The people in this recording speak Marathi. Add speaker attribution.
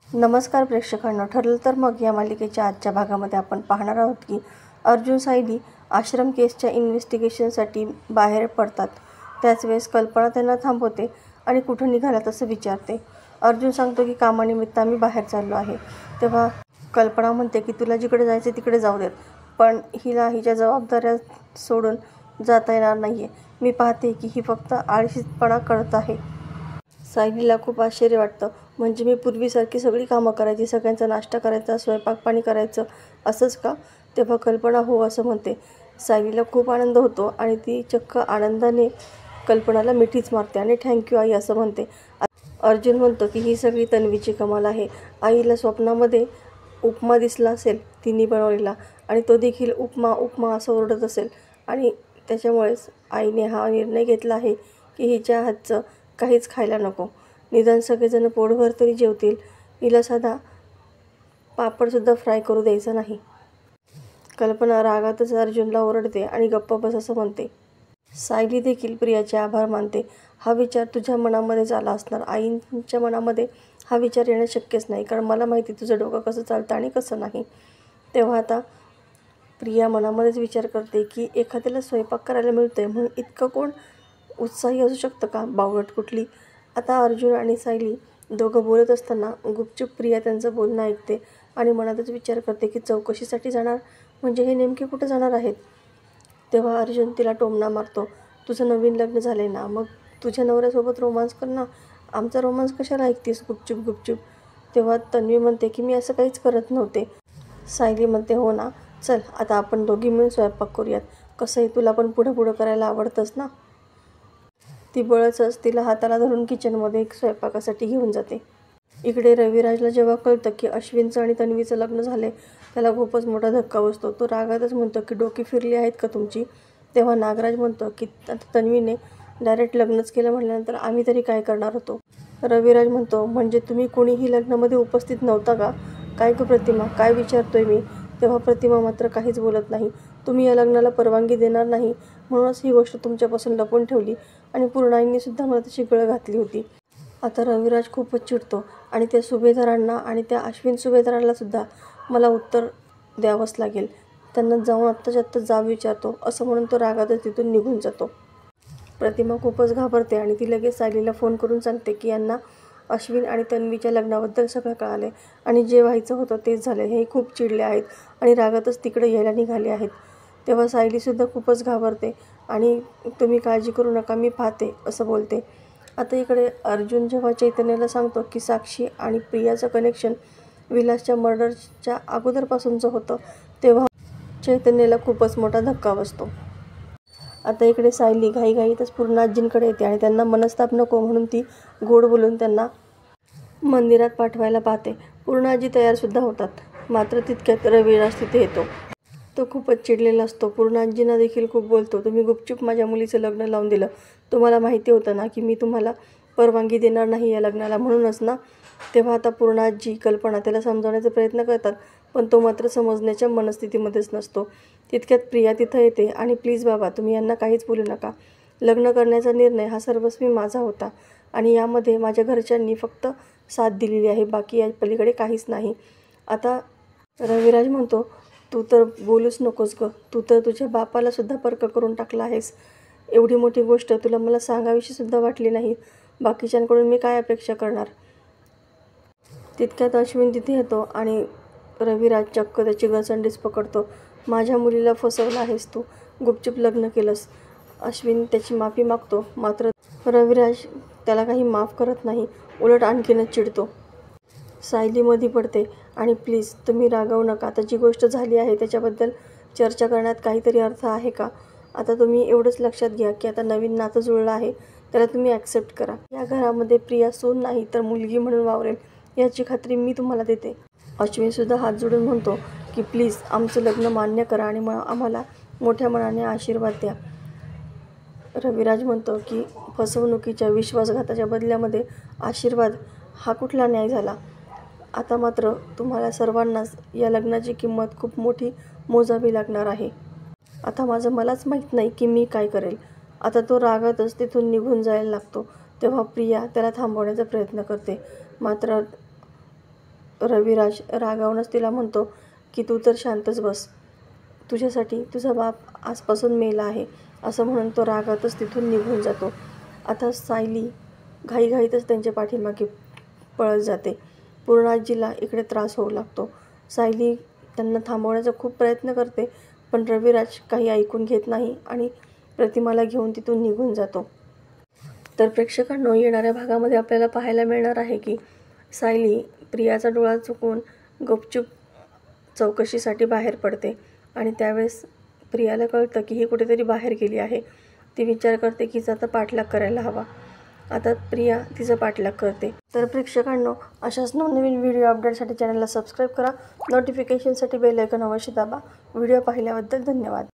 Speaker 1: नमस्कार प्रेक्षकांनो, ठरलं तर मग या मालिकेच्या आजच्या भागामध्ये आपण पाहणार आहोत की अर्जुन सायली आश्रम केसच्या इन्व्हेस्टिगेशनसाठी बाहेर पडतात. त्याच वेळेस कल्पना त्यांना थांबवते आणि कुठं निघालात असं विचारते. अर्जुन सांगतो की कामानिमित्त आम्ही बाहेर चाललो आहे. तेव्हा कल्पना म्हणते की तुला जिकडे जायचं तिकडे जाऊ देत, पण हिला हिच्या जबाबदाऱ्या सोडून जाता येणार नाही आहे. मी पाहते की ही फक्त आळशीपणा करत आहे. सायलीला खूप आश्चर्य वाटतं. म्हणजे मी पूर्वीसारखी सगळी कामं करायची, सगळ्यांचा नाश्ता करायचा, स्वयंपाक पाणी करायचं, असंच का? तेव्हा कल्पना हो असं म्हणते. सायलीला खूप आनंद होतो आणि ती चक्क आनंदाने कल्पनाला मिठीच मारते आणि थँक्यू आई असं म्हणते. अर्जुन म्हणतो की ही सगळी तन्वीची कमाल आहे. आईला स्वप्नामध्ये उपमा दिसला असेल तिने बनवलेला आणि तो देखील उपमा उपमा असं ओरडत असेल आणि त्याच्यामुळेच आईने हा निर्णय घेतला आहे की हिच्या हातचं काहीच खायला नको. निदान सगळेजण पोटभर तरी जेवतील. हिला साधा पापडसुद्धा फ्राय करू द्यायचा नाही. कल्पना रागातच अर्जुनला ओरडते आणि गप्प बस असं म्हणते. सायली देखील प्रियाचे आभार मानते. हा विचार तुझ्या मनामध्येच आला असणार. आईंच्या मनामध्ये हा विचार येणं शक्यच नाही, कारण मला माहिती तुझं डोकं कसं चालतं आणि कसं नाही. तेव्हा आता प्रिया मनामध्येच विचार करते की एखाद्याला स्वयंपाक करायला मिळतोय म्हणून इतकं कोण उत्साही असू शकतं का? बावळट कुठली. आता अर्जुन आणि सायली दोघं बोलत असताना गुपचूप प्रिया त्यांचं बोलणं ऐकते आणि मनातच विचार करते की चौकशीसाठी जाणार म्हणजे हे नेमके कुठं जाणार आहेत. तेव्हा अर्जुन तिला टोमणा मारतो. तुझं नवीन लग्न झालंय ना, मग तुझ्या नवऱ्यासोबत रोमांस कर ना. आमचा रोमांस कशाला ऐकतेस गुपचूप गुपचूप. तेव्हा तन्वी म्हणते की मी असं काहीच करत नव्हते. सायली म्हणते हो ना, चल आता आपण दोघी मिळून स्वयंपाक करूयात. कसंही तुला पण पुढं पुढं करायला आवडतंच ना. ती बळचच तिला हाताला धरून किचनमध्ये स्वयंपाकासाठी घेऊन जाते. इकडे रविराजला जेव्हा कळतं की अश्विनचं आणि तन्वीचं लग्न झाले, त्याला खूपच मोठा धक्का बसतो. तो रागातच म्हणतो की डोकी फिरली आहेत का तुमची. तेव्हा नागराज म्हणतो की आता तन्वीने डायरेक्ट लग्नच केलं म्हटल्यानंतर आम्ही तरी काय करणार होतो. रविराज म्हणतो म्हणजे तुम्ही कोणीही लग्नामध्ये उपस्थित नव्हता का? काय गं प्रतिमा, काय विचारतोय मी. तेव्हा प्रतिमा मात्र काहीच बोलत नाही. तुम्ही या लग्नाला परवानगी देणार नाही म्हणूनच ही गोष्ट तुमच्यापासून लपवून ठेवली आणि पूर्णाईंनीसुद्धा मला तशी गळ घातली होती. आता रविराज खूपच चिडतो आणि त्या सुभेदारांना आणि त्या अश्विन सुभेदारांनासुद्धा मला उत्तर द्यावंच लागेल. त्यांना जाऊन आत्ताच्या आत्ता जाब विचारतो असं म्हणून तो रागातच तिथून निघून जातो. प्रतिमा खूपच घाबरते आणि ती लगेच सायलीला फोन करून सांगते की यांना अश्विन आणि तन्वीच्या लग्नाबद्दल सगळं कळाले आणि जे व्हायचं होतं तेच झाले. हे खूप चिडले आहेत आणि रागातच तिकडे यायला निघाले आहेत. तेव्हा सायलीसुद्धा खूपच घाबरते आणि तुम्ही काळजी करू नका, मी पाहते असं बोलते. आता इकडे अर्जुन जेव्हा चैतन्याला सांगतो की साक्षी आणि प्रियाचं कनेक्शन विलासच्या मर्डरच्या अगोदरपासूनचं होतं, तेव्हा चैतन्याला खूपच मोठा धक्का बसतो. आता इकडे सायली घाईघाईतच पूर्णाजींकडे येते आणि त्यांना मनस्ताप नको म्हणून ती गोड बोलून त्यांना मंदिरात पाठवायला पाहते. पूर्णाजी तयारसुद्धा होतात. मात्र तितक्यात रविराज तिथे येतो. तो खूपच चिडलेला असतो. पूर्णाजींना देखील खूप बोलतो. तुम्ही गुपचूप माझ्या मुलीचं लग्न लावून दिलं. तुम्हाला माहिती होतं ना की मी तुम्हाला परवानगी देणार नाही या लग्नाला, म्हणूनच ना. तेव्हा आता पूर्णाजी कल्पना त्याला समजावण्याचा प्रयत्न करतात, पण तो मात्र समजण्याच्या मनस्थितीमध्येच नसतो. तितक्यात प्रिया तिथं येते आणि प्लीज बाबा तुम्ही यांना काहीच बोलू नका. लग्न करण्याचा निर्णय हा सर्वस्वी माझा होता आणि यामध्ये माझ्या घरच्यांनी फक्त साथ दिलेली आहे, बाकी या पलीकडे काहीच नाही. आता रविराज म्हणतो तू तर बोलूच नकोस गं. तू तर तुझ्या बापालासुद्धा पर्क करून टाकला आहेस. एवढी मोठी गोष्ट तुला मला सांगावीशीसुद्धा वाटली नाही. बाकीच्यांकडून मी काय अपेक्षा करणार. तितक्यात अश्विन तिथे येतो आणि रविराज चक्क त्याची गळचंडीच पकडतो. माझ्या मुलीला फसवलं आहेस तू, गुपचूप लग्न केलंस. अश्विन त्याची माफी मागतो, मात्र रविराज त्याला काही माफ करत नाही, उलट आणखीनच चिडतो. सायली मधी पडते आणि प्लीज तुम्ही रागावू नका. आता जी गोष्ट झाली आहे त्याच्याबद्दल चर्चा करण्यात काहीतरी अर्थ आहे का? आता तुम्ही एवढंच लक्षात घ्या की आता नवीन नातं जुळलं आहे, त्याला तुम्ही ॲक्सेप्ट करा. या घरामध्ये प्रिया सून नाही तर मुलगी म्हणून वावरेल याची खात्री मी तुम्हाला देते. अश्विनसुद्धा हात जोडून म्हणतो की प्लीज आमचं लग्न मान्य करा आणि आम्हाला मोठ्या मनाने आशीर्वाद द्या. रविराज म्हणतो की फसवणुकीच्या विश्वासघाताच्या बदल्यामध्ये आशीर्वाद हा कुठला न्याय झाला. आता मात्र तुम्हाला सर्वांनाच या लग्नाची किंमत खूप मोठी मोजावी लागणार आहे. आता माझं मलाच माहीत नाही की मी काय करेल. आता तो रागातच तिथून निघून जायला लागतो. तेव्हा प्रिया त्याला थांबवण्याचा प्रयत्न करते, मात्र रविराज रागावूनच तिला म्हणतो की तू तर शांतच बस, तुझ्यासाठी तुझा बाप आजपासून मेला आहे, असं म्हणून तो रागातच तिथून निघून जातो. आता सायली घाईघाईतच त्यांच्या पाठीमागे पळत जाते. पूर्ण आजीला इकडे त्रास होऊ लागतो. सायली त्यांना थांबवण्याचा खूप प्रयत्न करते, पण रविराज काही ऐकून घेत नाही आणि प्रतिमाला घेऊन तिथून निघून जातो. तर प्रेक्षकांनो, येणाऱ्या भागामध्ये आपल्याला पाहायला मिळणार आहे की सायली प्रियाचा डोळा चुकवून गुपचूप चौकशीसाठी बाहेर पडते आणि त्यावेळेस प्रियाला कळतं की ही कुठेतरी बाहेर गेली आहे. ती विचार करते की आता पाठलाग करायला हवा. आता प्रिया तिचा पाठलाग करते. तर प्रेक्षकांनो, अशाच नवनवीन व्हिडिओ अपडेटसाठी चॅनलला सबस्क्राईब करा. नोटिफिकेशनसाठी बेल आयकॉन अवश्य दाबा. व्हिडिओ पाहिल्याबद्दल धन्यवाद.